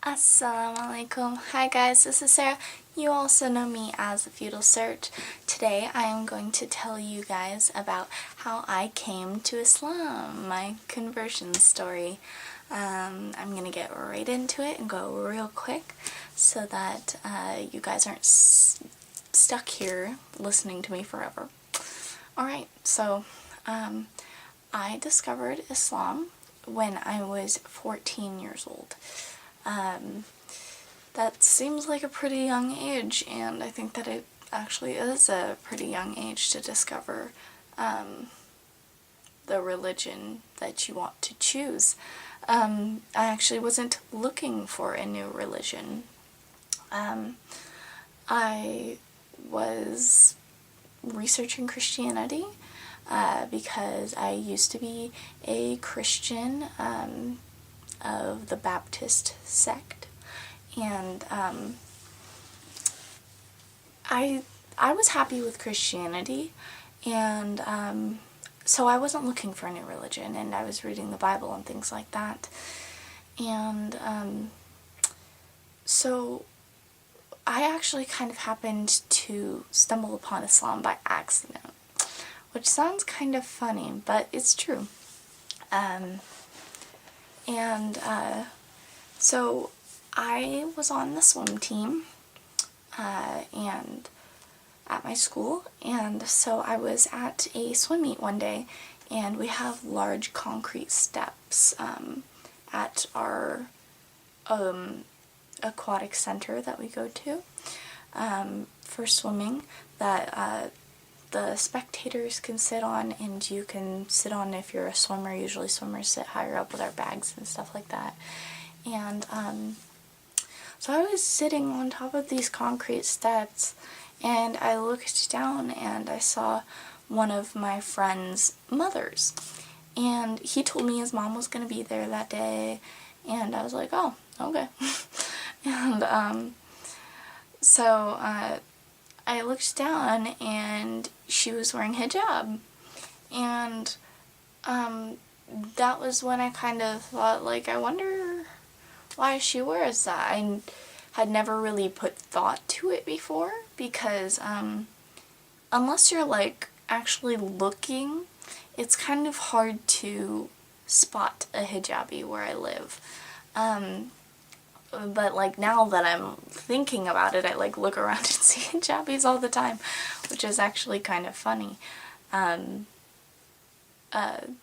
Assalamu alaikum. Hi guys, this is Sarah. You also know me as The Feudal Search. Today I am going to tell you guys about how I came to Islam, my conversion story. I'm going to get right into it and go real quick so that you guys aren't stuck here listening to me forever. Alright, so I discovered Islam when I was 14 years old. That seems like a pretty young age, and I think that it actually is a pretty young age to discover the religion that you want to choose. I actually wasn't looking for a new religion. I was researching Christianity because I used to be a Christian of the Baptist sect, and I was happy with Christianity, and so I wasn't looking for a new religion, and I was reading the Bible and things like that, and so I actually kind of happened to stumble upon Islam by accident, which sounds kind of funny, but it's true. So I was on the swim team and at my school, and so I was at a swim meet one day, and we have large concrete steps at our aquatic center that we go to for swimming that the spectators can sit on, and you can sit on if you're a swimmer. Usually swimmers sit higher up with our bags and stuff like that. And so I was sitting on top of these concrete steps, and I looked down and I saw one of my friend's mothers, and he told me his mom was going to be there that day, and I was like, oh, okay. And so I looked down and she was wearing hijab, and that was when I kind of thought, like, I wonder why she wears that. I had never really put thought to it before, because unless you're like actually looking, it's kind of hard to spot a hijabi where I live. But like now that I'm thinking about it, I like look around and see hijabis all the time, which is actually kind of funny. And I'm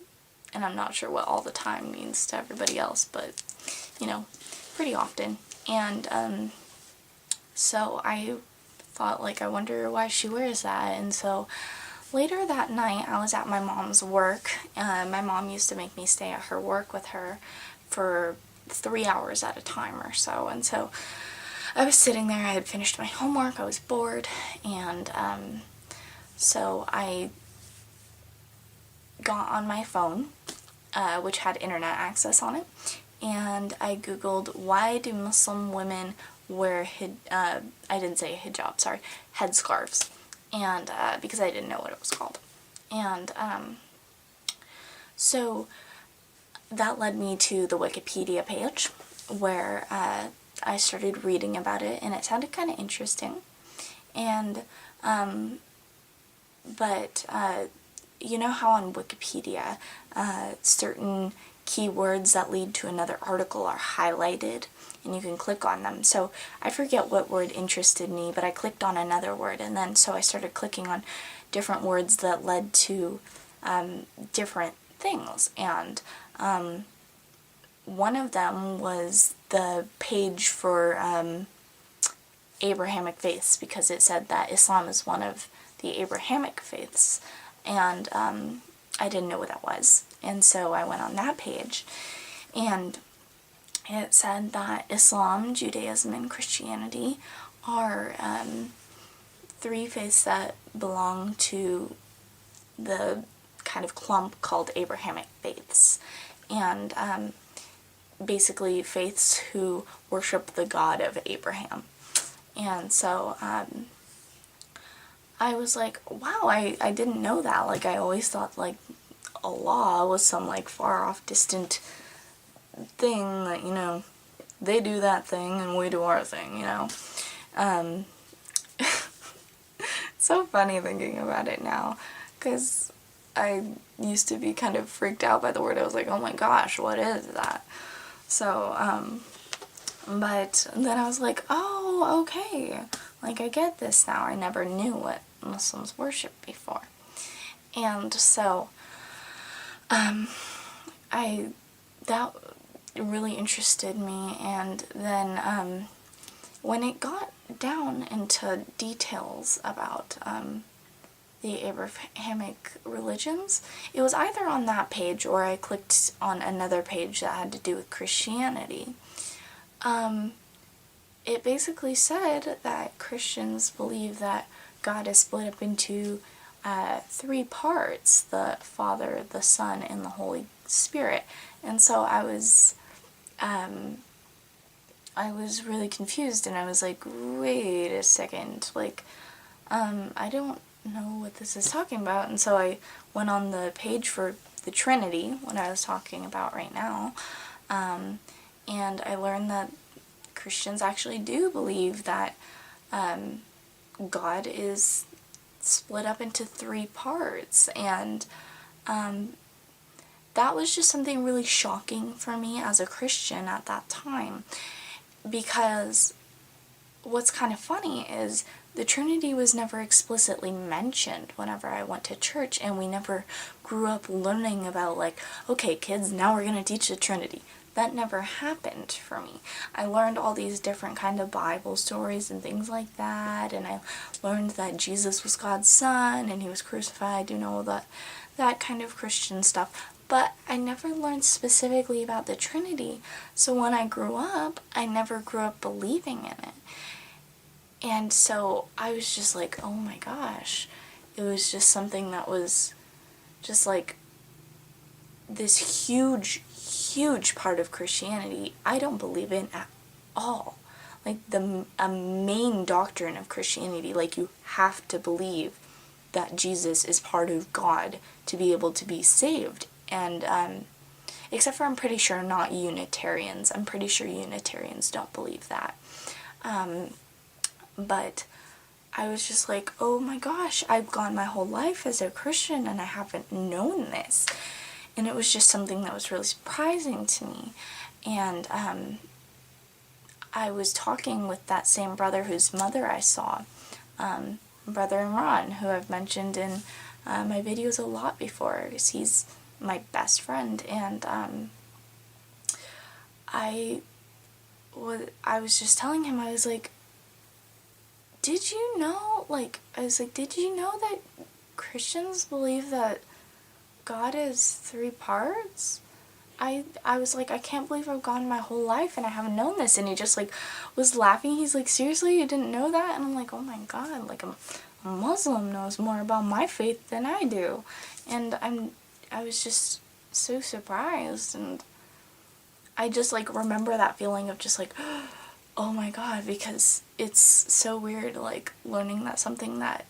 not sure what all the time means to everybody else, but you know, pretty often. And so I thought, like, I wonder why she wears that. And so later that night I was at my mom's work. My mom used to make me stay at her work with her for 3 hours at a time or so, and so I was sitting there. I had finished my homework, I was bored, and so I got on my phone, which had internet access on it, and I googled, why do Muslim women wear I didn't say hijab, sorry, headscarves, and because I didn't know what it was called. And so that led me to the Wikipedia page, where I started reading about it, and it sounded kind of interesting. And but you know how on Wikipedia certain keywords that lead to another article are highlighted and you can click on them. So I forget what word interested me, but I clicked on another word, and then so I started clicking on different words that led to different things, and one of them was the page for Abrahamic faiths, because it said that Islam is one of the Abrahamic faiths, and I didn't know what that was, and so I went on that page, and it said that Islam, Judaism, and Christianity are three faiths that belong to the kind of clump called Abrahamic faiths, and basically faiths who worship the God of Abraham. And so I was like, wow, I didn't know that. Like, I always thought like Allah was some like far off distant thing that, you know, they do that thing and we do our thing, you know. So funny thinking about it now, because I used to be kind of freaked out by the word. I was like, oh my gosh, what is that? So, but then I was like, oh, okay, like I get this now. I never knew what Muslims worship before. And so, that really interested me, and then, when it got down into details about, the Abrahamic religions, it was either on that page or I clicked on another page that had to do with Christianity. It basically said that Christians believe that God is split up into 3 parts: the Father, the Son, and the Holy Spirit. And so I was really confused, and I was like, wait a second, like, I don't know what this is talking about. And so I went on the page for the Trinity, what I was talking about right now, and I learned that Christians actually do believe that God is split up into 3 parts, and that was just something really shocking for me as a Christian at that time, because what's kind of funny is the Trinity was never explicitly mentioned whenever I went to church, and we never grew up learning about, like, okay kids, now we're going to teach the Trinity. That never happened for me. I learned all these different kind of Bible stories and things like that, and I learned that Jesus was God's son and he was crucified, you know, that kind of Christian stuff. But I never learned specifically about the Trinity, so when I grew up, I never grew up believing in it. And so I was just like, oh my gosh, it was just something that was just like this huge part of Christianity I don't believe in at all. Like a main doctrine of Christianity, like you have to believe that Jesus is part of God to be able to be saved. And except for, I'm pretty sure, not Unitarians. I'm pretty sure Unitarians don't believe that. But I was just like, oh my gosh, I've gone my whole life as a Christian and I haven't known this. And it was just something that was really surprising to me. And I was talking with that same brother whose mother I saw, Brother Imran, who I've mentioned in my videos a lot before, because he's my best friend. And I was just telling him, I was like, did you know that Christians believe that God is 3 parts? I was like, I can't believe I've gone my whole life and I haven't known this. And he just like was laughing. He's like, seriously, you didn't know that? And I'm like, oh my god, like a Muslim knows more about my faith than I do. And I was just so surprised, and I just like remember that feeling of just like, oh my god, because it's so weird, like, learning that something that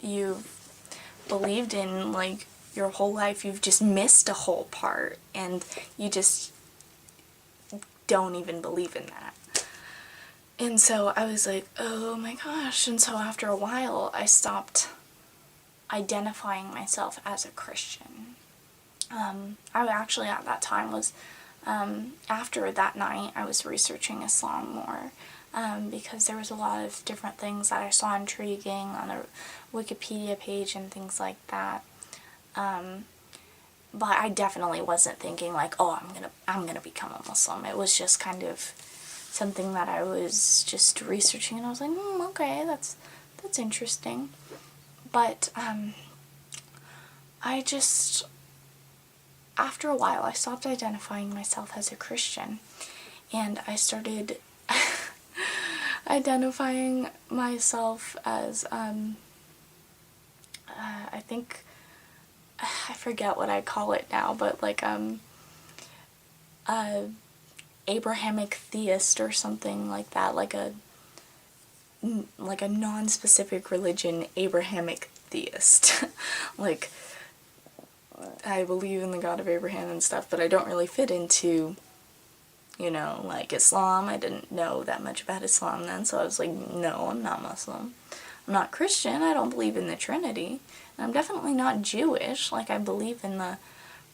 you've believed in, like, your whole life, you've just missed a whole part, and you just don't even believe in that. And so I was like, oh my gosh. And so after a while, I stopped identifying myself as a Christian. I actually at that time was, after that night, I was researching Islam more, because there was a lot of different things that I saw intriguing on the Wikipedia page and things like that. But I definitely wasn't thinking like, oh, I'm gonna become a Muslim. It was just kind of something that I was just researching, and I was like, okay, that's interesting. But I just, after a while, I stopped identifying myself as a Christian, and I started identifying myself as, I think, I forget what I call it now, but like, Abrahamic theist or something like that, like a non-specific religion Abrahamic theist. Like, I believe in the God of Abraham and stuff, but I don't really fit into you know, like Islam. I didn't know that much about Islam then, so I was like, no, I'm not Muslim. I'm not Christian, I don't believe in the Trinity. And I'm definitely not Jewish, like I believe in the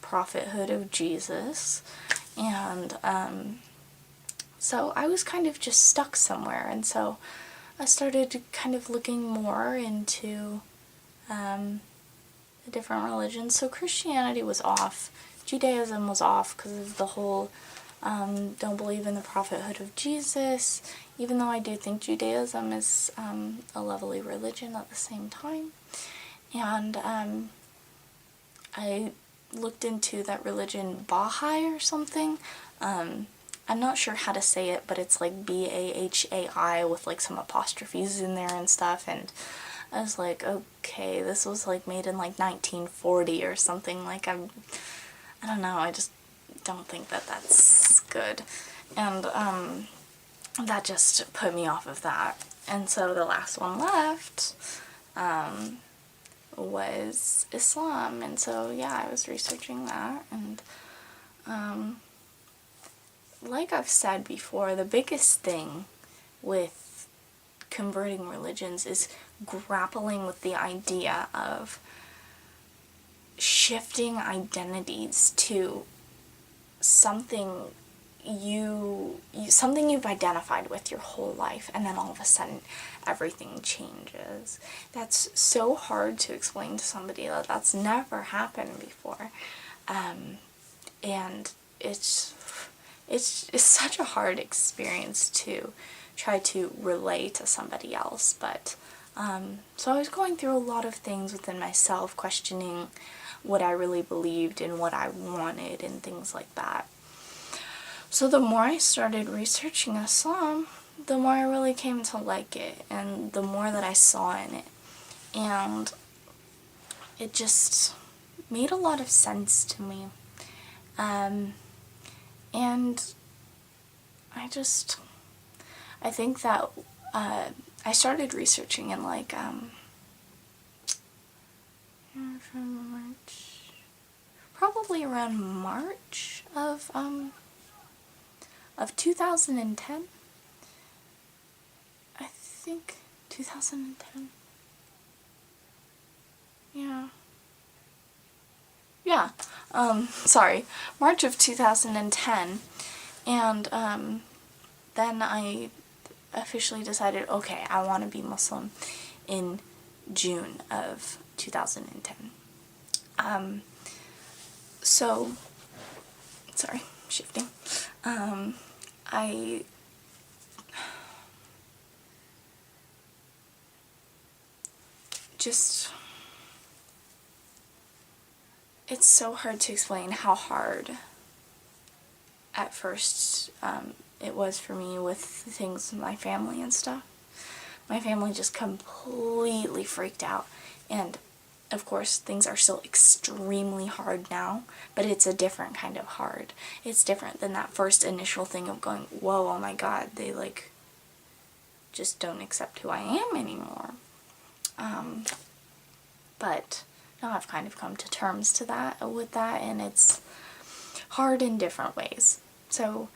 prophethood of Jesus. And so I was kind of just stuck somewhere, and so I started kind of looking more into the different religions. So Christianity was off, Judaism was off because of the whole don't believe in the prophethood of Jesus, even though I do think Judaism is a lovely religion at the same time. And I looked into that religion, Baha'i or something. I'm not sure how to say it, but it's like Bahai with like some apostrophes in there and stuff, and I was like, okay, this was like made in like 1940 or something. Like I don't know, I just don't think that that's good. And that just put me off of that. And so the last one left was Islam. And so yeah, I was researching that, and like I've said before, the biggest thing with converting religions is grappling with the idea of shifting identities to something something you've identified with your whole life, and then all of a sudden everything changes. That's so hard to explain to somebody that's never happened before, and it's such a hard experience to try to relate to somebody else. But so I was going through a lot of things within myself, questioning what I really believed and what I wanted and things like that. So the more I started researching Islam, the more I really came to like it, and the more that I saw in it. And it just made a lot of sense to me. And I think that I started researching in like from March, probably around March of 2010. I think 2010. Yeah. Sorry, March of 2010, and then I officially decided, okay, I want to be Muslim in June of 2010. So, sorry, shifting. I just, it's so hard to explain how hard at first it was for me with things with my family and stuff. My family just completely freaked out, and of course things are still extremely hard now, but it's a different kind of hard. It's different than that first initial thing of going, whoa, oh my god, they like just don't accept who I am anymore. But now I've kind of come to terms with that, and it's hard in different ways. So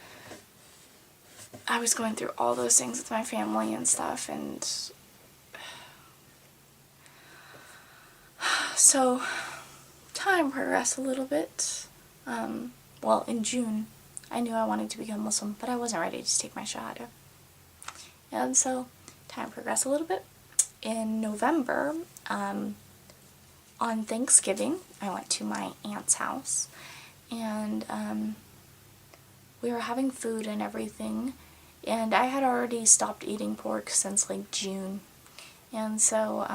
I was going through all those things with my family and stuff, and so time progressed a little bit. Well, in June, I knew I wanted to become Muslim, but I wasn't ready to take my Shahada. And so time progressed a little bit. In November, on Thanksgiving, I went to my aunt's house, and we were having food and everything, and I had already stopped eating pork since like June, and so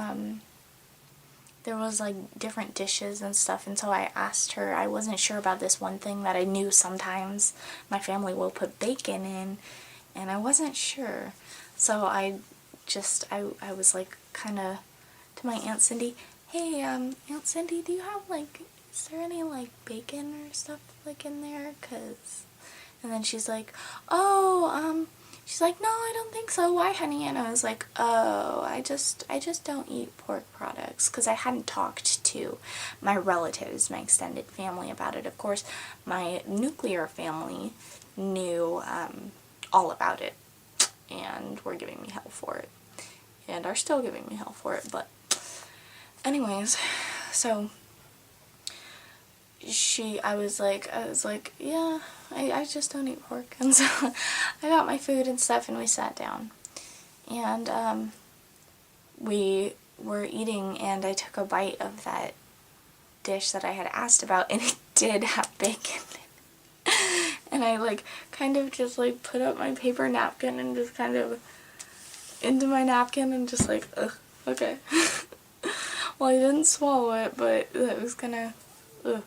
there was like different dishes and stuff, and so I asked her. I wasn't sure about this one thing that I knew sometimes my family will put bacon in, and I wasn't sure, so I was like kind of to my Aunt Cindy, hey, Aunt Cindy, do you have like, is there any like bacon or stuff like in there? And then she's like, oh, she's like, no, I don't think so. Why, honey? And I was like, oh, I just don't eat pork products, because I hadn't talked to my relatives, my extended family about it. Of course, my nuclear family knew all about it and were giving me hell for it, and are still giving me hell for it. But anyways, so I was like, yeah, I just don't eat pork. And so I got my food and stuff, and we sat down, and we were eating, and I took a bite of that dish that I had asked about, and it did have bacon in it. And I like kind of just like put up my paper napkin and just kind of into my napkin and just like, ugh, okay. Well, I didn't swallow it, but it was gonna, ugh.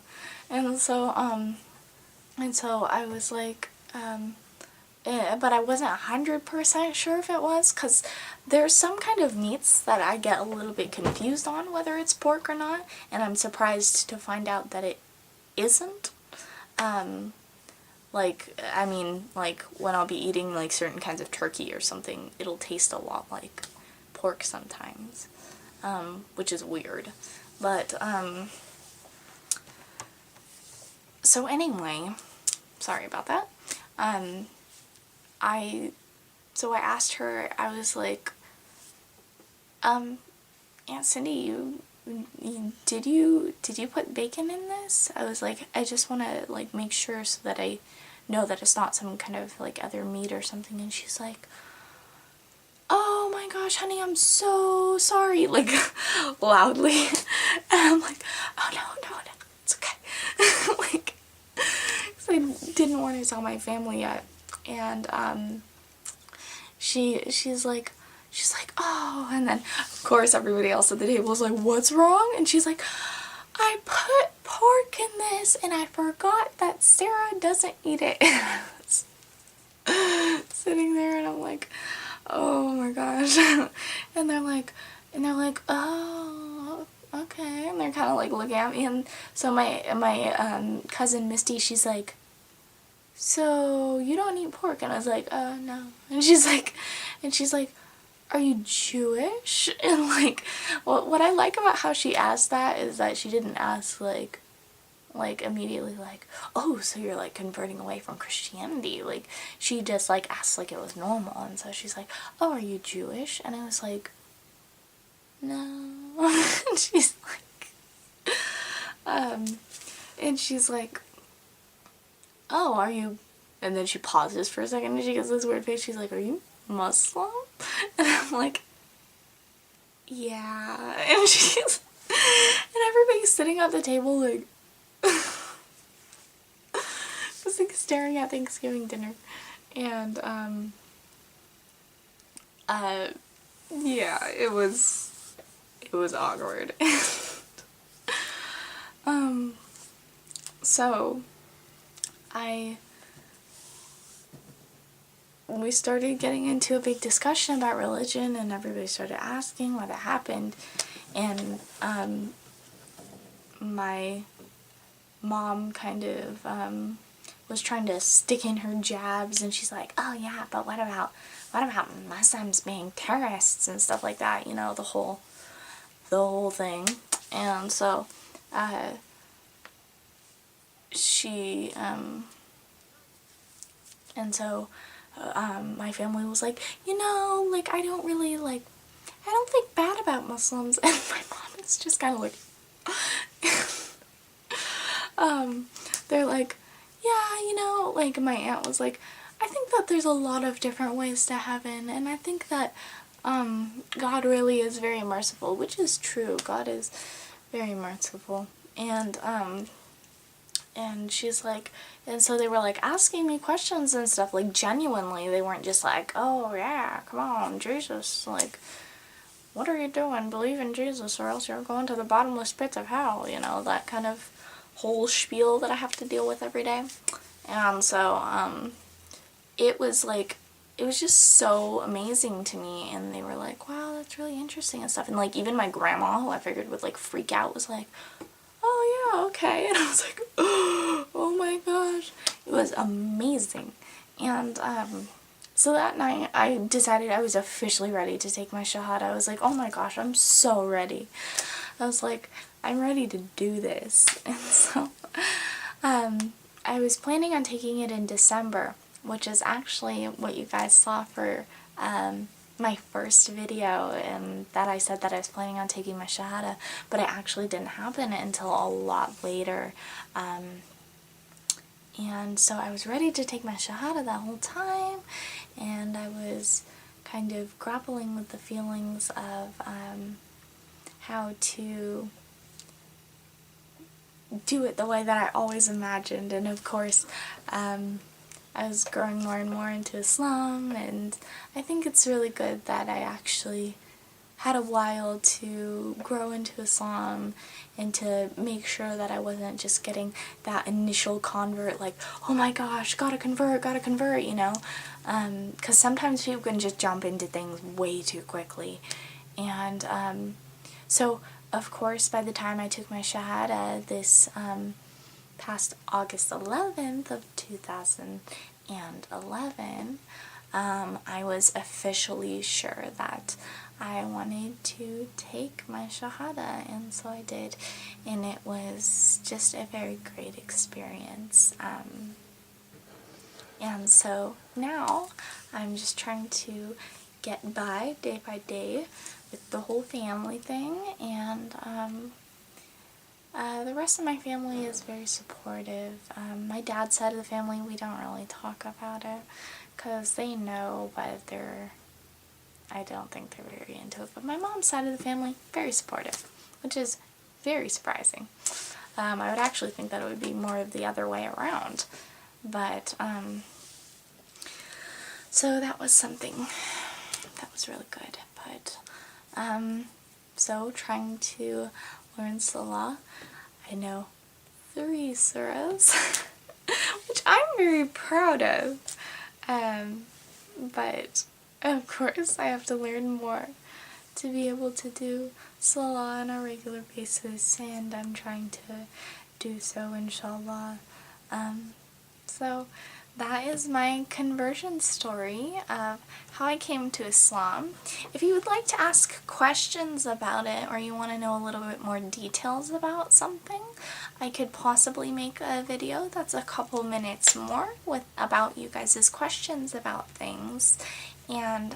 And so I was like, but I wasn't 100% sure if it was, because there's some kind of meats that I get a little bit confused on whether it's pork or not, and I'm surprised to find out that it isn't. Like, I mean, like, when I'll be eating, like, certain kinds of turkey or something, it'll taste a lot like pork sometimes, which is weird. But, so anyway, sorry about that. So I asked her, I was like, Aunt Cindy, did you put bacon in this? I was like, I just want to, like, make sure so that I know that it's not some kind of, like, other meat or something. And she's like, oh my gosh, honey, I'm so sorry, like, loudly. And I'm like, oh no, it's okay. Like, 'cause I didn't want to tell my family yet. And she's like, oh, and then of course everybody else at the table was like, what's wrong? And she's like, I put pork in this and I forgot that Sarah doesn't eat it. Sitting there, and I'm like, oh my gosh. And they're like, oh, okay. And they're kind of like looking at me, and so my cousin Misty, she's like, so you don't eat pork? And I was like, no. And she's like, are you Jewish? And like, what I like about how she asked that is that she didn't ask like immediately like, oh, so you're like converting away from Christianity. Like, she just like asked like it was normal. And so she's like, oh, are you Jewish? And I was like, no. And she's like, oh, are you, and then she pauses for a second and she gets this weird face. She's like, are you Muslim? And I'm like, yeah. And she's, and everybody's sitting at the table like, just like staring at Thanksgiving dinner. And yeah, it was awkward. So we started getting into a big discussion about religion, and everybody started asking what had happened, and my mom kind of was trying to stick in her jabs, and she's like, oh yeah, but what about Muslims being terrorists and stuff like that, you know, the whole thing. And so my family was like, you know, like, I don't think bad about Muslims. And my mom is just kind of like, they're like, yeah, you know, like, my aunt was like, I think that there's a lot of different ways to heaven, and I think that God really is very merciful, which is true. God is very merciful. And she's like, and so they were like asking me questions and stuff, like, genuinely. They weren't just like, oh yeah, come on, Jesus, like, what are you doing? Believe in Jesus or else you're going to the bottomless pits of hell, you know, that kind of whole spiel that I have to deal with every day. And so it was like, it was just so amazing to me, and they were like, wow, that's really interesting and stuff. And like, even my grandma, who I figured would like freak out, was like, oh yeah, okay. And I was like, oh my gosh, it was amazing. And so that night I decided I was officially ready to take my shahada. I was like, oh my gosh, I'm so ready. I was like, I'm ready to do this. And so I was planning on taking it in December, which is actually what you guys saw for my first video, and that I said that I was planning on taking my Shahada, but it actually didn't happen until a lot later. And so I was ready to take my Shahada that whole time, and I was kind of grappling with the feelings of how to do it the way that I always imagined. And of course, I was growing more and more into Islam, and I think it's really good that I actually had a while to grow into Islam and to make sure that I wasn't just getting that initial convert, like, oh my gosh, gotta convert, you know, because sometimes people can just jump into things way too quickly. And so of course, by the time I took my Shahada this past August 11th of 2011, I was officially sure that I wanted to take my Shahada, and so I did, and it was just a very great experience. And so now I'm just trying to get by day by day with the whole family thing, and the rest of my family is very supportive. My dad's side of the family, we don't really talk about it because they know, but I don't think they're very into it. But my mom's side of the family, very supportive, which is very surprising. I would actually think that it would be more of the other way around. But, so that was something that was really good. But, so trying to learn Salah. I know 3 surahs, which I'm very proud of. But of course I have to learn more to be able to do Salah on a regular basis, and I'm trying to do so, inshallah. So that is my conversion story of how I came to Islam. If you would like to ask questions about it, or you want to know a little bit more details about something, I could possibly make a video that's a couple minutes more about you guys' questions about things, and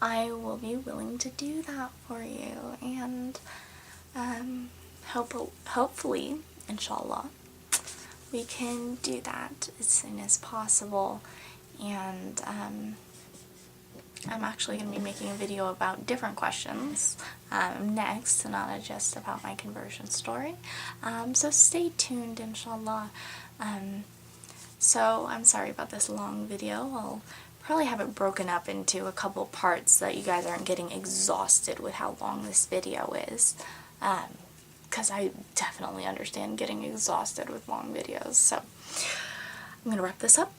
I will be willing to do that for you, and hopefully, inshallah, we can do that as soon as possible. And I'm actually going to be making a video about different questions next, not just about my conversion story. So stay tuned, inshallah. So I'm sorry about this long video. I'll probably have it broken up into a couple parts so that you guys aren't getting exhausted with how long this video is. Because I definitely understand getting exhausted with long videos. So I'm going to wrap this up.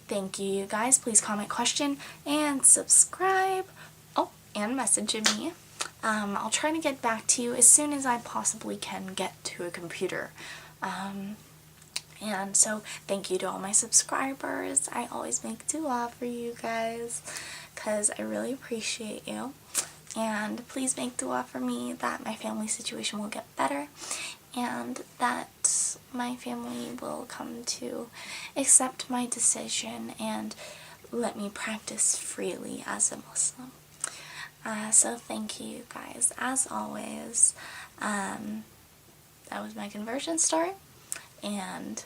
Thank you, you guys. Please comment, question, and subscribe. Oh, and message me. I'll try to get back to you as soon as I possibly can get to a computer. And so thank you to all my subscribers. I always make dua for you guys because I really appreciate you. And please make dua for me that my family situation will get better and that my family will come to accept my decision and let me practice freely as a Muslim. So thank you guys. As always, that was my conversion story, and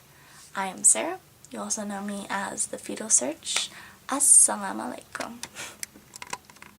I am Sarah. You also know me as the Fetal Search. Assalamu alaikum.